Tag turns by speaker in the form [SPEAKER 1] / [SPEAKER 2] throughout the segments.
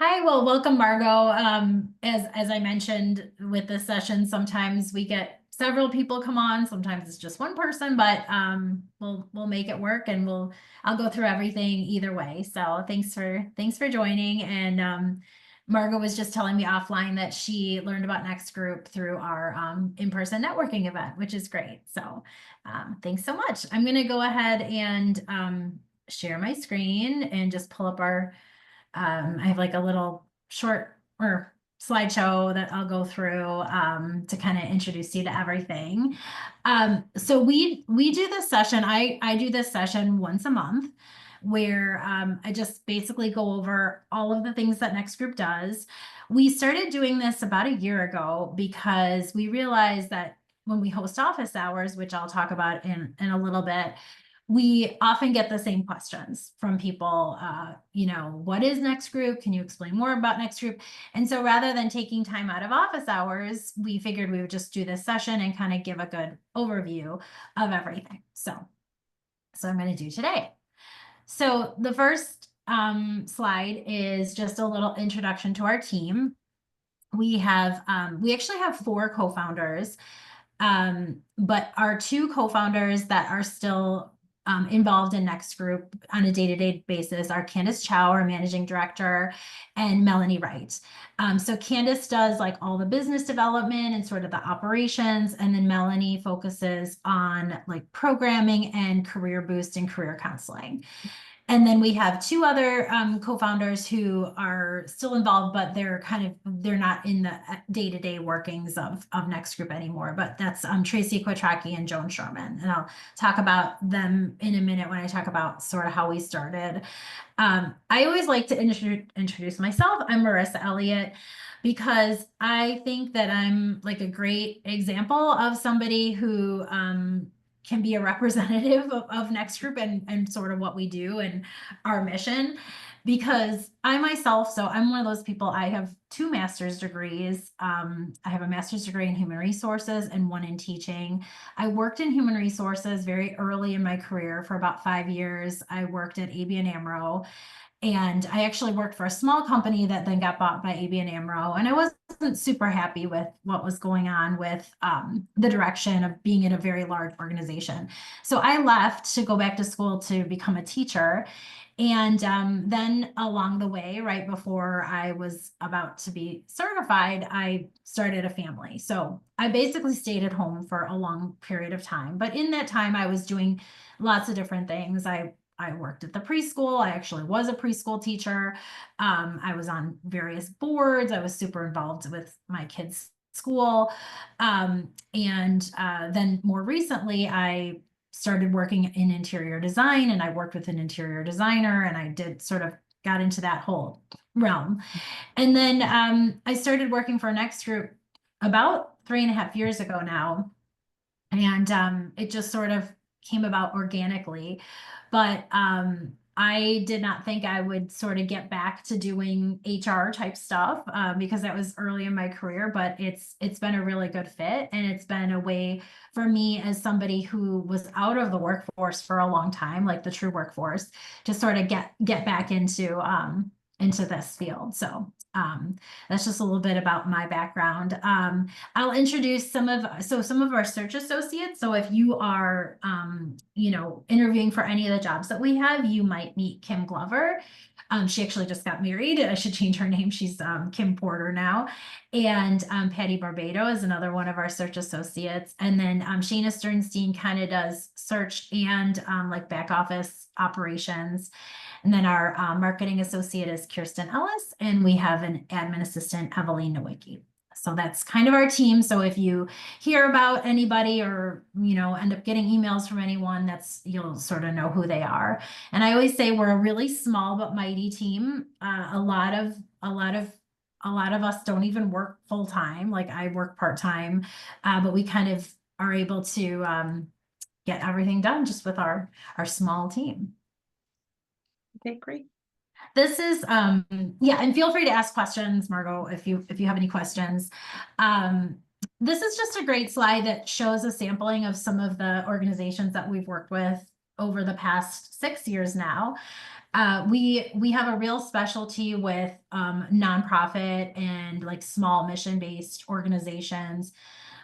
[SPEAKER 1] Hi, well, welcome, Margot. As I mentioned with this session, sometimes we get several people come on, sometimes it's just one person, but we'll make it work and I'll go through everything either way. So thanks for joining. And Margot was just telling me offline that she learned about NextGroup through our in-person networking event, which is great. So thanks so much. I'm gonna go ahead and share my screen and just pull up our I have like a little short or slideshow that I'll go through to kind of introduce you to everything. So we do this session. I do this session once a month where I just basically go over all of the things that NextGroup does. We started doing this about a year ago because we realized that when we host office hours, which I'll talk about in a little bit, we often get the same questions from people, what is NextGroup? Can you explain more about NextGroup? And so rather than taking time out of office hours, we figured we would just do this session and kind of give a good overview of everything. So I'm going to do today. So the first slide is just a little introduction to our team. We actually have 4 co-founders, but our 2 co-founders that are still involved in NextGroup on a day-to-day basis are Candace Chow, our managing director, and Melanie Wright. So Candace does like all the business development and sort of the operations, and then Melanie focuses on like programming and career boost and career counseling. And then we have 2 other co-founders who are still involved, but they're not in the day-to-day workings of NextGroup anymore. But that's Tracy Quatracki and Joan Sherman. And I'll talk about them in a minute when I talk about sort of how we started. I always like to introduce myself. I'm Marissa Elliott, because I think that I'm like a great example of somebody who can be a representative of NextGroup and sort of what we do and our mission. Because I myself, so I'm one of those people, I have 2 master's degrees. I have a master's degree in human resources and 1 in teaching. I worked in human resources very early in my career for about 5 years. I worked at ABN AMRO. And I actually worked for a small company that then got bought by ABN AMRO. And I wasn't super happy with what was going on with the direction of being in a very large organization. So I left to go back to school to become a teacher. And then along the way, right before I was about to be certified, I started a family. So I basically stayed at home for a long period of time. But in that time, I was doing lots of different things. I worked at the preschool. I actually was a preschool teacher. I was on various boards. I was super involved with my kids' school. And then more recently, I started working in interior design, and I worked with an interior designer, and I did sort of got into that whole realm. And then I started working for NextGroup about 3.5 years ago now. And it just sort of came about organically. But I did not think I would sort of get back to doing HR type stuff because that was early in my career, but it's been a really good fit. And it's been a way for me, as somebody who was out of the workforce for a long time, like the true workforce, to sort of get back into this field. So that's just a little bit about my background. I'll introduce some of our search associates. So if you are, interviewing for any of the jobs that we have, you might meet Kim Glover. She actually just got married. I should change her name. She's Kim Porter now. And Patty Barbado is another one of our search associates. And then Shayna Sternstein kind of does search and like back office operations. And then our marketing associate is Kirsten Ellis, and we have an admin assistant, Evelyn Nowicki. So that's kind of our team. So if you hear about anybody or, end up getting emails from anyone, you'll sort of know who they are. And I always say we're a really small but mighty team. A lot of us don't even work full time. Like I work part time, but we kind of are able to get everything done just with our small team.
[SPEAKER 2] Okay, great.
[SPEAKER 1] This is, and feel free to ask questions, Margot, if you have any questions. This is just a great slide that shows a sampling of some of the organizations that we've worked with over the past 6 years now. We have a real specialty with nonprofit and like small mission-based organizations,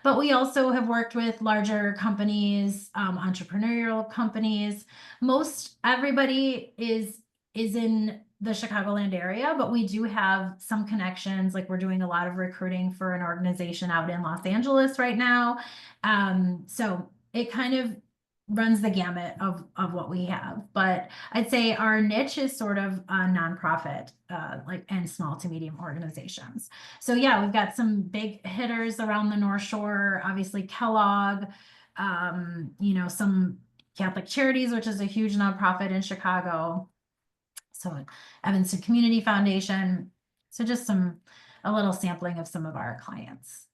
[SPEAKER 1] but we also have worked with larger companies, entrepreneurial companies. Most everybody is in the Chicagoland area, but we do have some connections. Like we're doing a lot of recruiting for an organization out in Los Angeles right now. So it kind of runs the gamut of what we have. But I'd say our niche is sort of a nonprofit, like and small to medium organizations. So yeah, we've got some big hitters around the North Shore, obviously Kellogg, some Catholic Charities, which is a huge nonprofit in Chicago. So Evanston Community Foundation. So just a little sampling of some of our clients.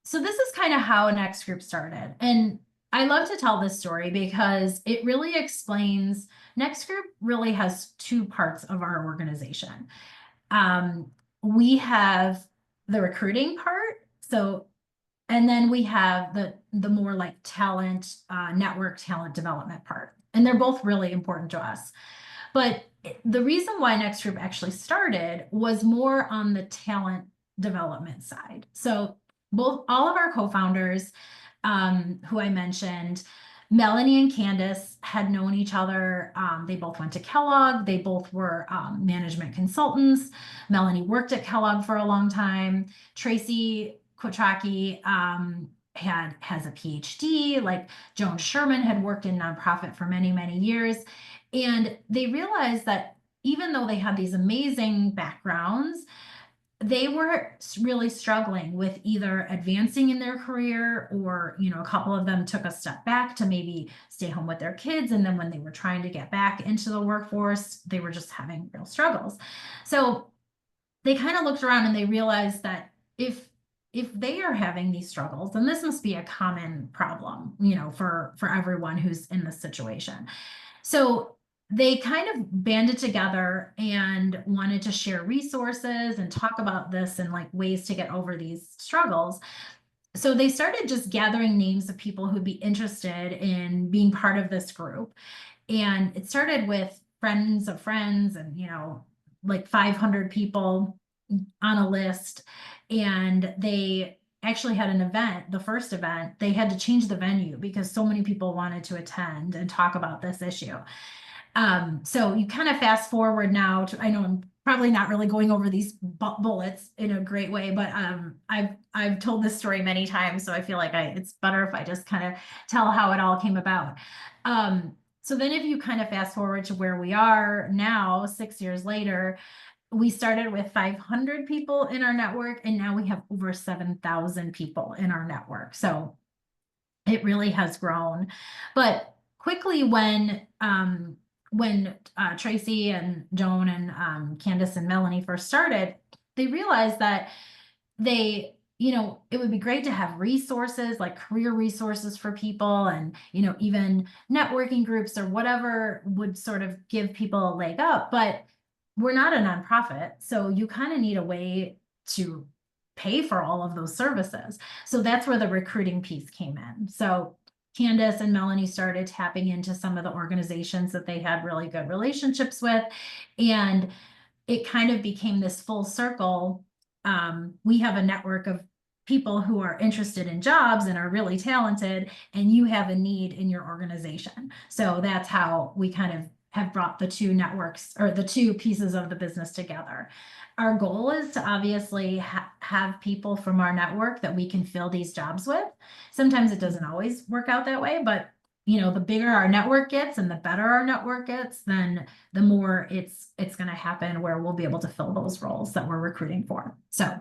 [SPEAKER 1] So this is kind of how NextGroup started. And I love to tell this story because it really explains NextGroup really has two parts of our organization. We have the recruiting part. So, and then we have the more like talent, network talent development part. And they're both really important to us. But the reason why NextGroup actually started was more on the talent development side. So all of our co-founders, who I mentioned, Melanie and Candace had known each other. They both went to Kellogg. They both were management consultants. Melanie worked at Kellogg for a long time. Tracy Kwiatkowski has a PhD. Like Joan Sherman had worked in nonprofit for many, many years. And they realized that even though they had these amazing backgrounds, they were really struggling with either advancing in their career or, a couple of them took a step back to maybe stay home with their kids. And then when they were trying to get back into the workforce, they were just having real struggles. So they kind of looked around and they realized that if they are having these struggles, then this must be a common problem, for everyone who's in this situation. So they kind of banded together and wanted to share resources and talk about this and like ways to get over these struggles. So they started just gathering names of people who'd be interested in being part of this group. And it started with friends of friends and, like 500 people on a list. And they actually had an event, the first event, they had to change the venue because so many people wanted to attend and talk about this issue. So you kind of fast forward now to, I know I'm probably not really going over these bullets in a great way, but I've told this story many times, so I feel like it's better if I just kind of tell how it all came about. So then if you kind of fast forward to where we are now, 6 years later, we started with 500 people in our network, and now we have over 7,000 people in our network. So it really has grown. But quickly when Tracy and Joan and Candace and Melanie first started, they realized that it would be great to have resources like career resources for people and, even networking groups or whatever would sort of give people a leg up. But we're not a nonprofit, so you kind of need a way to pay for all of those services. So that's where the recruiting piece came in. So Candace and Melanie started tapping into some of the organizations that they had really good relationships with. And it kind of became this full circle. We have a network of people who are interested in jobs and are really talented, and you have a need in your organization. So that's how we kind of have brought the two networks or the two pieces of the business together. Our goal is to obviously have people from our network that we can fill these jobs with. Sometimes it doesn't always work out that way, but the bigger our network gets and the better our network gets, then the more it's going to happen where we'll be able to fill those roles that we're recruiting for. So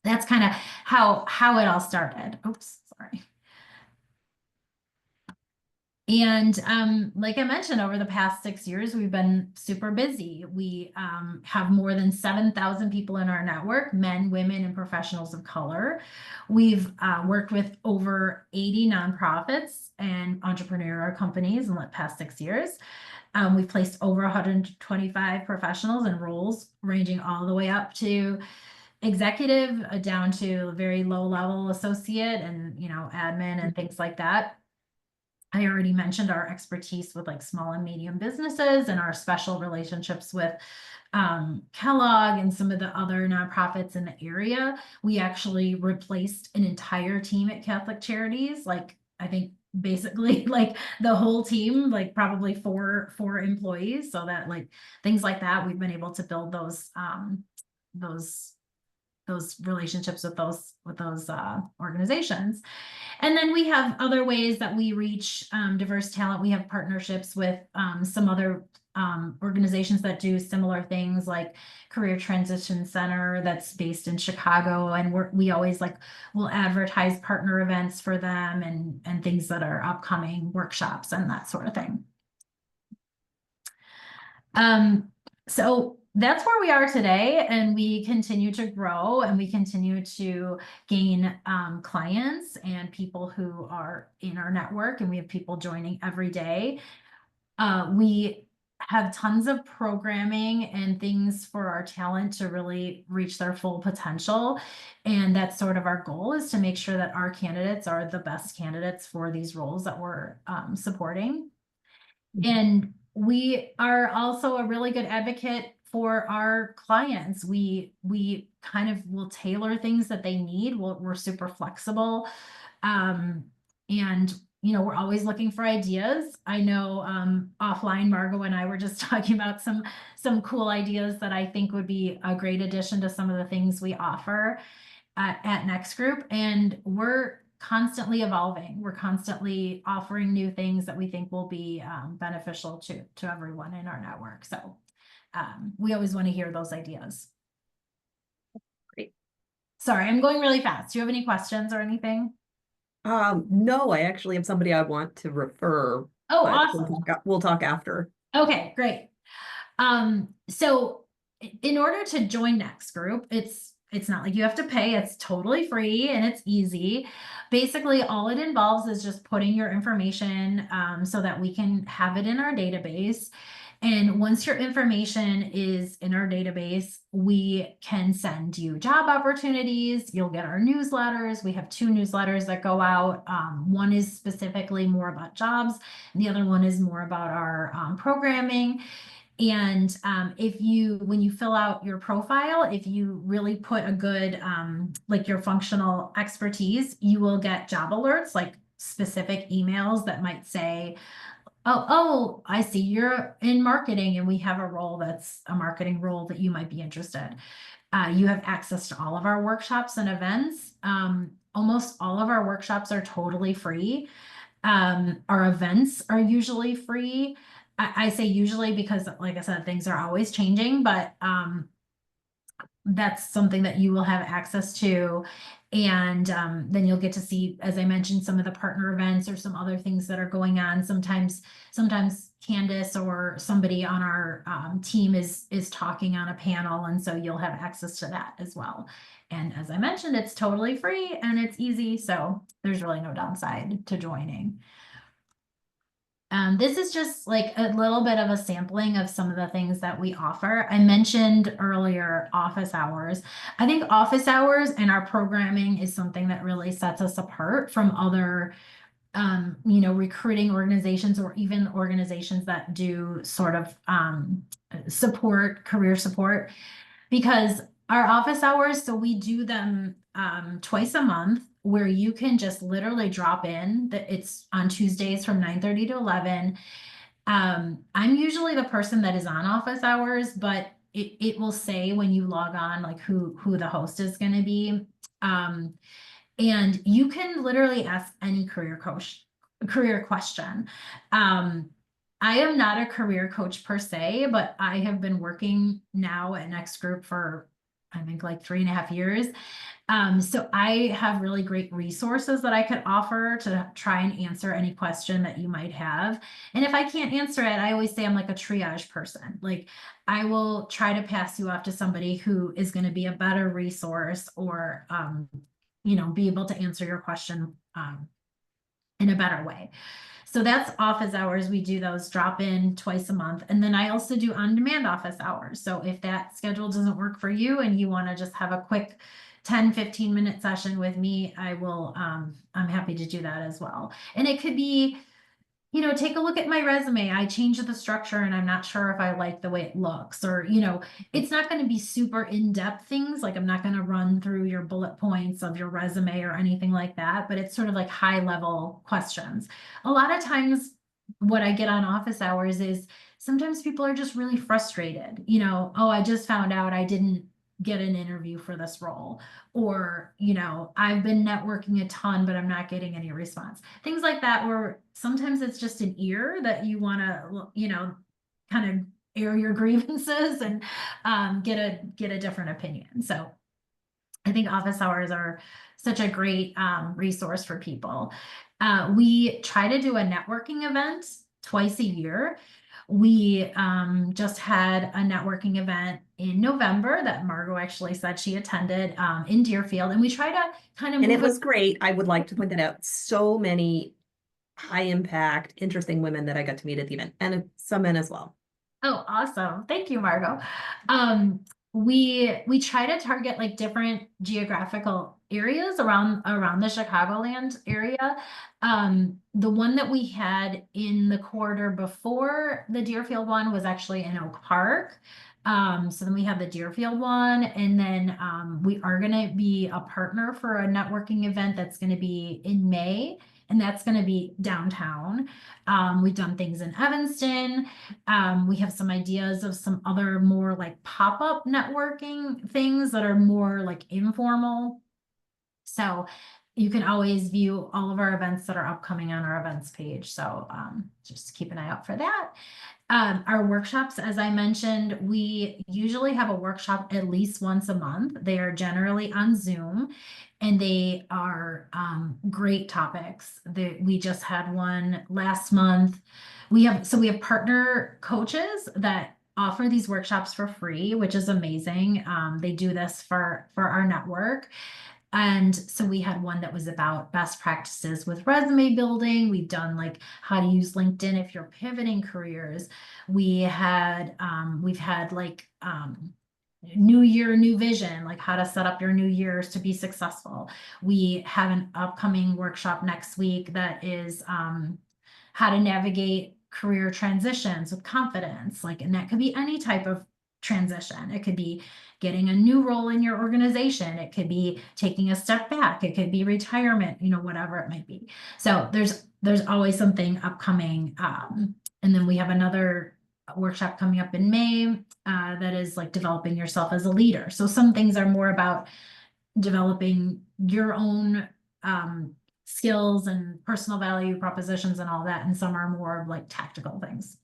[SPEAKER 1] that's kind of how it all started. Oops, sorry. And like I mentioned, over the past 6 years, we've been super busy. We have more than 7,000 people in our network, men, women, and professionals of color. We've worked with over 80 nonprofits and entrepreneurial companies in the past 6 years. We've placed over 125 professionals in roles ranging all the way up to executive down to very low level associate and admin and things like that. I already mentioned our expertise with like small and medium businesses and our special relationships with Kellogg and some of the other nonprofits in the area. We actually replaced an entire team at Catholic Charities. Like, I think basically like the whole team, like probably four employees. So that like things like that, we've been able to build those those relationships with those organizations. And then we have other ways that we reach diverse talent. We have partnerships with some other organizations that do similar things, like Career Transition Center that's based in Chicago, and we always like will advertise partner events for them and things that are upcoming, workshops and that sort of thing. So that's where we are today, and we continue to grow and we continue to gain clients and people who are in our network, and we have people joining every day. We have tons of programming and things for our talent to really reach their full potential. And that's sort of our goal, is to make sure that our candidates are the best candidates for these roles that we're supporting. And we are also a really good advocate for our clients. We kind of will tailor things that they need. We're super flexible. And we're always looking for ideas. I know offline, Margot and I were just talking about some cool ideas that I think would be a great addition to some of the things we offer at NextGroup. And we're constantly evolving. We're constantly offering new things that we think will be beneficial to everyone in our network. So we always want to hear those ideas.
[SPEAKER 2] Great.
[SPEAKER 1] Sorry, I'm going really fast. Do you have any questions or anything?
[SPEAKER 2] No, I actually have somebody I want to refer.
[SPEAKER 1] Oh,
[SPEAKER 2] but
[SPEAKER 1] awesome.
[SPEAKER 2] we'll talk after.
[SPEAKER 1] Okay, great. So in order to join NextGroup, it's not like you have to pay. It's totally free and it's easy. Basically, all it involves is just putting your information so that we can have it in our database. And once your information is in our database, we can send you job opportunities. You'll get our newsletters. We have 2 newsletters that go out. One is specifically more about jobs, and the other one is more about our programming. And when you fill out your profile, if you really put a good, like your functional expertise, you will get job alerts, like specific emails that might say, oh, I see you're in marketing and we have a role that's a marketing role that you might be interested. You have access to all of our workshops and events. Almost all of our workshops are totally free. Our events are usually free. I say usually because, like I said, things are always changing, but that's something that you will have access to. And then you'll get to see, as I mentioned, some of the partner events or some other things that are going on. Sometimes Candace or somebody on our team is talking on a panel, and so you'll have access to that as well. And as I mentioned, it's totally free and it's easy, so there's really no downside to joining. This is just like a little bit of a sampling of some of the things that we offer. I mentioned earlier office hours. I think office hours and our programming is something that really sets us apart from other recruiting organizations or even organizations that do sort of career support, because our office hours, so we do them twice a month, where you can just literally drop in. That it's on Tuesdays from 9:30 to 11. I'm usually the person that is on office hours, but it will say when you log on like who the host is going to be. And you can literally ask any career question. I am not a career coach per se, but I have been working now at NextGroup for, I think, like 3.5 years. So I have really great resources that I could offer to try and answer any question that you might have. And if I can't answer it, I always say I'm like a triage person. Like, I will try to pass you off to somebody who is going to be a better resource, or be able to answer your question in a better way. So that's office hours. We do those drop in twice a month. And then I also do on-demand office hours. So if that schedule doesn't work for you and you want to just have a quick 10-15 minute session with me, I'm happy to do that as well. And it could be take a look at my resume. I changed the structure and I'm not sure if I like the way it looks, or, it's not going to be super in-depth things. Like I'm not going to run through your bullet points of your resume or anything like that, but it's sort of like high level questions. A lot of times what I get on office hours is sometimes people are just really frustrated, oh, I just found out I didn't get an interview for this role, or I've been networking a ton but I'm not getting any response, things like that, where sometimes it's just an ear that you want to kind of air your grievances and get a different opinion. So I think office hours are such a great resource for people. We try to do a networking event twice a year. We just had a networking event in November that Margot actually said she attended in Deerfield, and we try to kind of
[SPEAKER 2] And it
[SPEAKER 1] move it.
[SPEAKER 2] was great. I would like to point that out. So many high impact, interesting women that I got to meet at the event, and some men as well.
[SPEAKER 1] Oh, awesome. Thank you, Margot. Um, we try to target like different geographical areas around the Chicagoland area. The one that we had in the quarter before the Deerfield one was actually in Oak Park. So then we have the Deerfield one, and then we are going to be a partner for a networking event that's going to be in May, and that's going to be downtown. We've done things in Evanston. We have some ideas of some other more like pop-up networking things that are more like informal. So you can always view all of our events that are upcoming on our events page. So just keep an eye out for that. Our workshops, as I mentioned, we usually have a workshop at least once a month. They are generally on Zoom, and they are great topics. We just had one last month. We have partner coaches that offer these workshops for free, which is amazing. They do this for our network. And so we had one that was about best practices with resume building. We've done like how to use LinkedIn if you're pivoting careers. We've had like new year, new vision, like how to set up your new years to be successful. We have an upcoming workshop next week that is how to navigate career transitions with confidence. Like, and that could be any type of transition. It could be getting a new role in your organization. It could be taking a step back. It could be retirement, whatever it might be. So there's always something upcoming. And then we have another workshop coming up in May that is like developing yourself as a leader. So some things are more about developing your own skills and personal value propositions and all that, and some are more of like tactical things.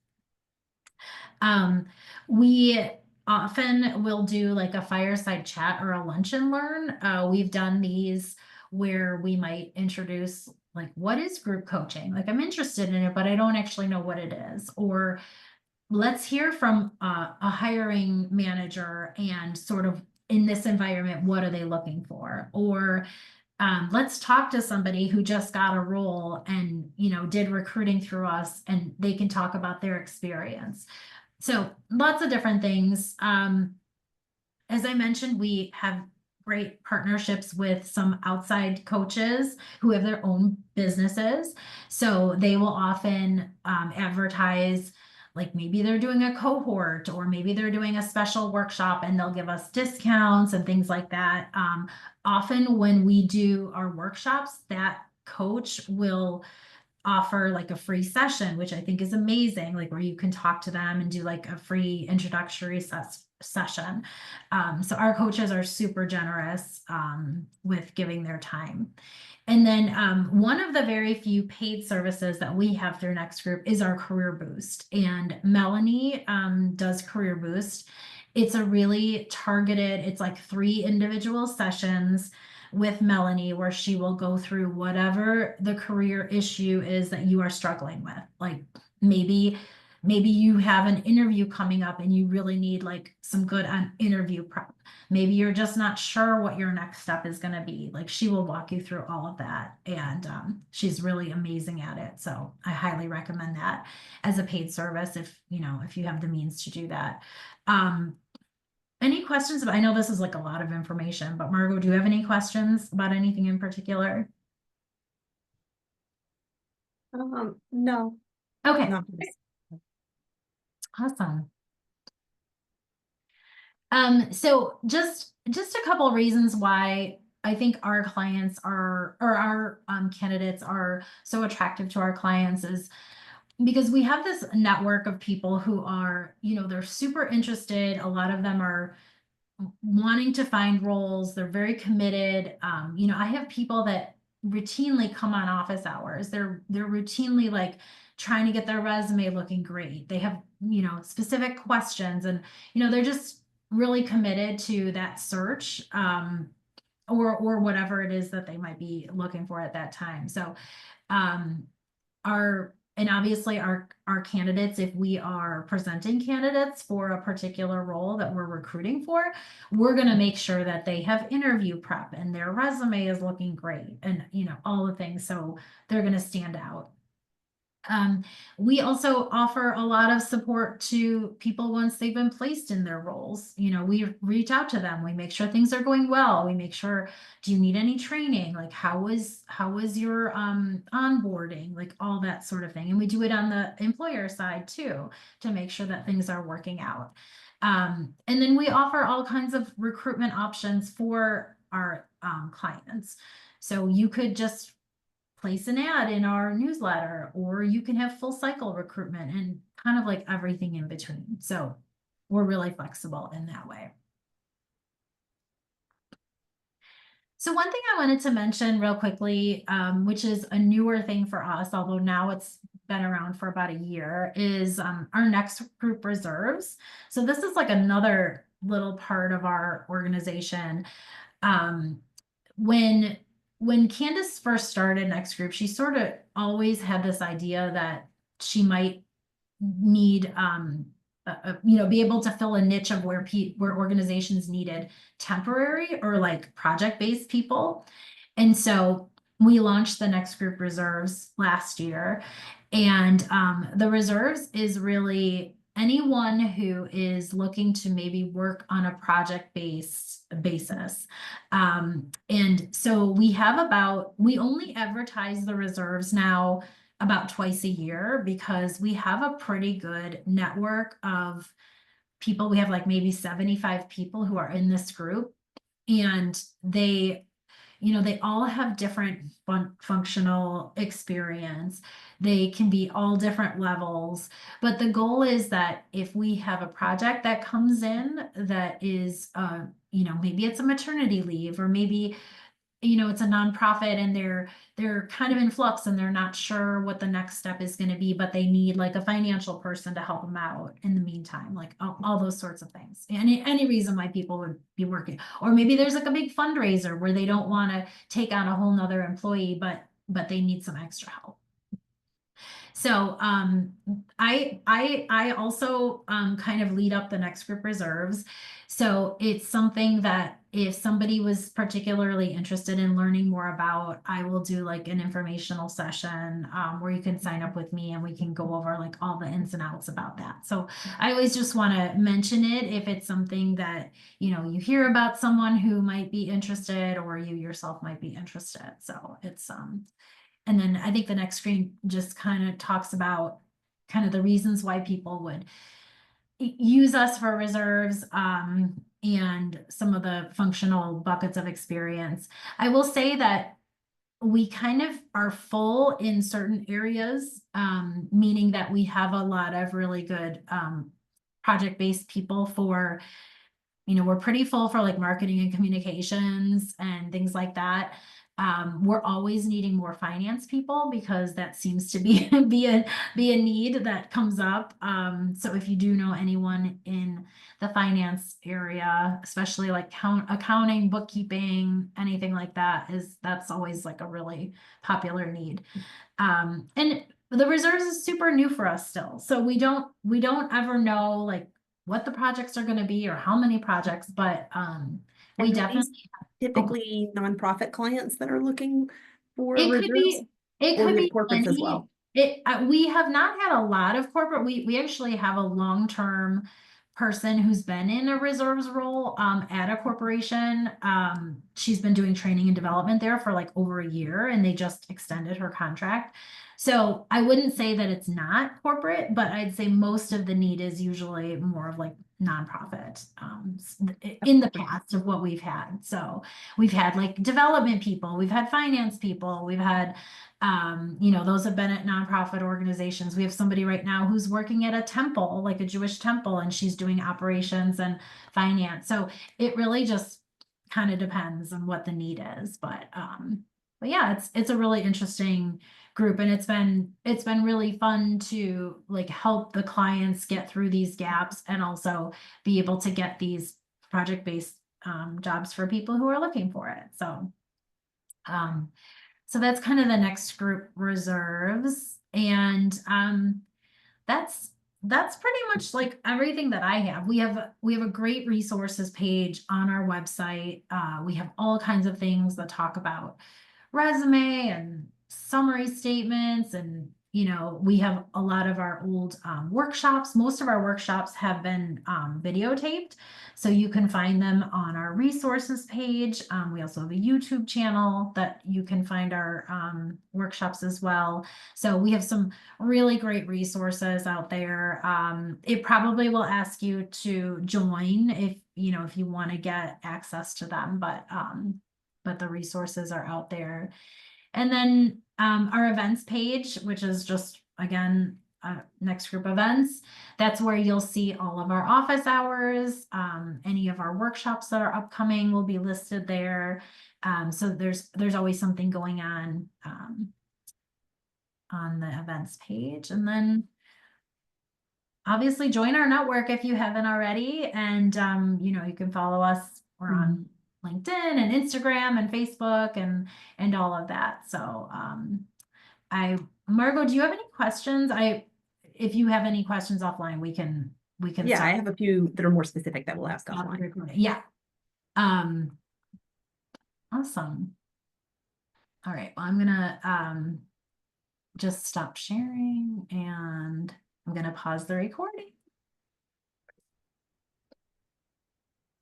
[SPEAKER 1] We often will do like a fireside chat or a lunch and learn. We've done these where we might introduce like, what is group coaching? Like, I'm interested in it, but I don't actually know what it is. Or let's hear from a hiring manager and sort of in this environment, what are they looking for? Or let's talk to somebody who just got a role and did recruiting through us, and they can talk about their experience. So lots of different things. As I mentioned, we have great partnerships with some outside coaches who have their own businesses. So they will often advertise, like maybe they're doing a cohort or maybe they're doing a special workshop and they'll give us discounts and things like that. Often when we do our workshops, that coach will offer like a free session, which I think is amazing, like where you can talk to them and do like a free introductory session. So our coaches are super generous with giving their time. And then one of the very few paid services that we have through NextGroup is our Career Boost. And Melanie does Career Boost. It's a really targeted, it's like 3 individual sessions with Melanie where she will go through whatever the career issue is that you are struggling with. Like maybe you have an interview coming up and you really need like some good interview prep. Maybe you're just not sure what your next step is going to be. Like she will walk you through all of that, and she's really amazing at it. So I highly recommend that as a paid service if you have the means to do that. Any questions? I know this is like a lot of information, but Margot, do you have any questions about anything in particular?
[SPEAKER 2] No.
[SPEAKER 1] Okay,
[SPEAKER 2] Not
[SPEAKER 1] awesome. So just a couple of reasons why I think our clients are, or our candidates are so attractive to our clients is because we have this network of people who are, they're super interested. A lot of them are wanting to find roles. They're very committed. I have people that routinely come on office hours. They're routinely like trying to get their resume looking great. They have, specific questions, and they're just really committed to that search. Or whatever it is that they might be looking for at that time. So um, and obviously our candidates, if we are presenting candidates for a particular role that we're recruiting for, we're going to make sure that they have interview prep and their resume is looking great and all the things, so they're going to stand out. We also offer a lot of support to people once they've been placed in their roles. We reach out to them. We make sure things are going well. We make sure, do you need any training? Like how was your onboarding? Like all that sort of thing. And we do it on the employer side too, to make sure that things are working out. And then we offer all kinds of recruitment options for our clients. So you could just place an ad in our newsletter, or you can have full cycle recruitment and kind of like everything in between. So we're really flexible in that way. So one thing I wanted to mention real quickly, which is a newer thing for us, although now it's been around for about a year, is our next group reserves. So this is like another little part of our organization. Um, when when Candace first started Next Group, she sort of always had this idea that she might need be able to fill a niche of where organizations needed temporary or like project-based people. And so we launched the Next Group Reserves last year. And the reserves is really anyone who is looking to maybe work on a project-based basis. And so we only advertise the reserves now about twice a year because we have a pretty good network of people. We have like maybe 75 people who are in this group, and they all have different functional experience. They can be all different levels, but the goal is that if we have a project that comes in that is, maybe it's a maternity leave, or maybe it's a nonprofit and they're kind of in flux and they're not sure what the next step is going to be, but they need like a financial person to help them out in the meantime, like all those sorts of things. Any reason why people would be working, or maybe there's like a big fundraiser where they don't want to take on a whole nother employee, but they need some extra help. So I also kind of lead up the Next Group Reserves. So it's something that if somebody was particularly interested in learning more about, I will do like an informational session where you can sign up with me and we can go over like all the ins and outs about that. So I always just want to mention it if it's something that you hear about someone who might be interested, or you yourself might be interested. So it's and then I think the next screen just kind of talks about kind of the reasons why people would use us for reserves, and some of the functional buckets of experience. I will say that we kind of are full in certain areas, meaning that we have a lot of really good project-based people for, we're pretty full for like marketing and communications and things like that. We're always needing more finance people because that seems to be be a need that comes up. So if you do know anyone in the finance area, especially like accounting, bookkeeping, anything like that's always like a really popular need. And the reserves is super new for us still, so we don't ever know like what the projects are going to be or how many projects, but we
[SPEAKER 2] And are these
[SPEAKER 1] definitely. Oh,
[SPEAKER 2] typically nonprofit clients that are looking for
[SPEAKER 1] it could
[SPEAKER 2] reserves,
[SPEAKER 1] be, it
[SPEAKER 2] or
[SPEAKER 1] could
[SPEAKER 2] do you have
[SPEAKER 1] be
[SPEAKER 2] corporates as
[SPEAKER 1] any,
[SPEAKER 2] well?
[SPEAKER 1] we have not had a lot of corporate, we actually have a long-term person who's been in a reserves role, at a corporation. she's been doing training and development there for like over a year, and they just extended her contract. So I wouldn't say that it's not corporate, but I'd say most of the need is usually more of like nonprofit, in the past of what we've had. So we've had like development people, we've had finance people, we've had, those have been at nonprofit organizations. We have somebody right now who's working at a temple, like a Jewish temple, and she's doing operations and finance. So it really just kind of depends on what the need is. But yeah, it's a really interesting group, and it's been really fun to like help the clients get through these gaps and also be able to get these project-based jobs for people who are looking for it. Um, so that's kind of the next group reserves. And that's that's pretty much like everything that I have. We have a great resources page on our website. We have all kinds of things that talk about resume and summary statements, and we have a lot of our old workshops. Most of our workshops have been videotaped, so you can find them on our resources page. We also have a YouTube channel that you can find our workshops as well. So we have some really great resources out there. It probably will ask you to join if you want to get access to them, but the resources are out there. And then our events page, which is just again Next Group events, that's where you'll see all of our office hours. Any of our workshops that are upcoming will be listed there. So there's always something going on the events page. And then obviously join our network if you haven't already. And you can follow us. We're on LinkedIn and Instagram and Facebook and all of that. So Margot, do you have any questions? If you have any questions offline, we can
[SPEAKER 2] Yeah, I
[SPEAKER 1] start.
[SPEAKER 2] have a few that are more specific that we'll ask offline.
[SPEAKER 1] Yeah. Um, awesome. All right. Well, I'm gonna just stop sharing, and I'm gonna pause the recording.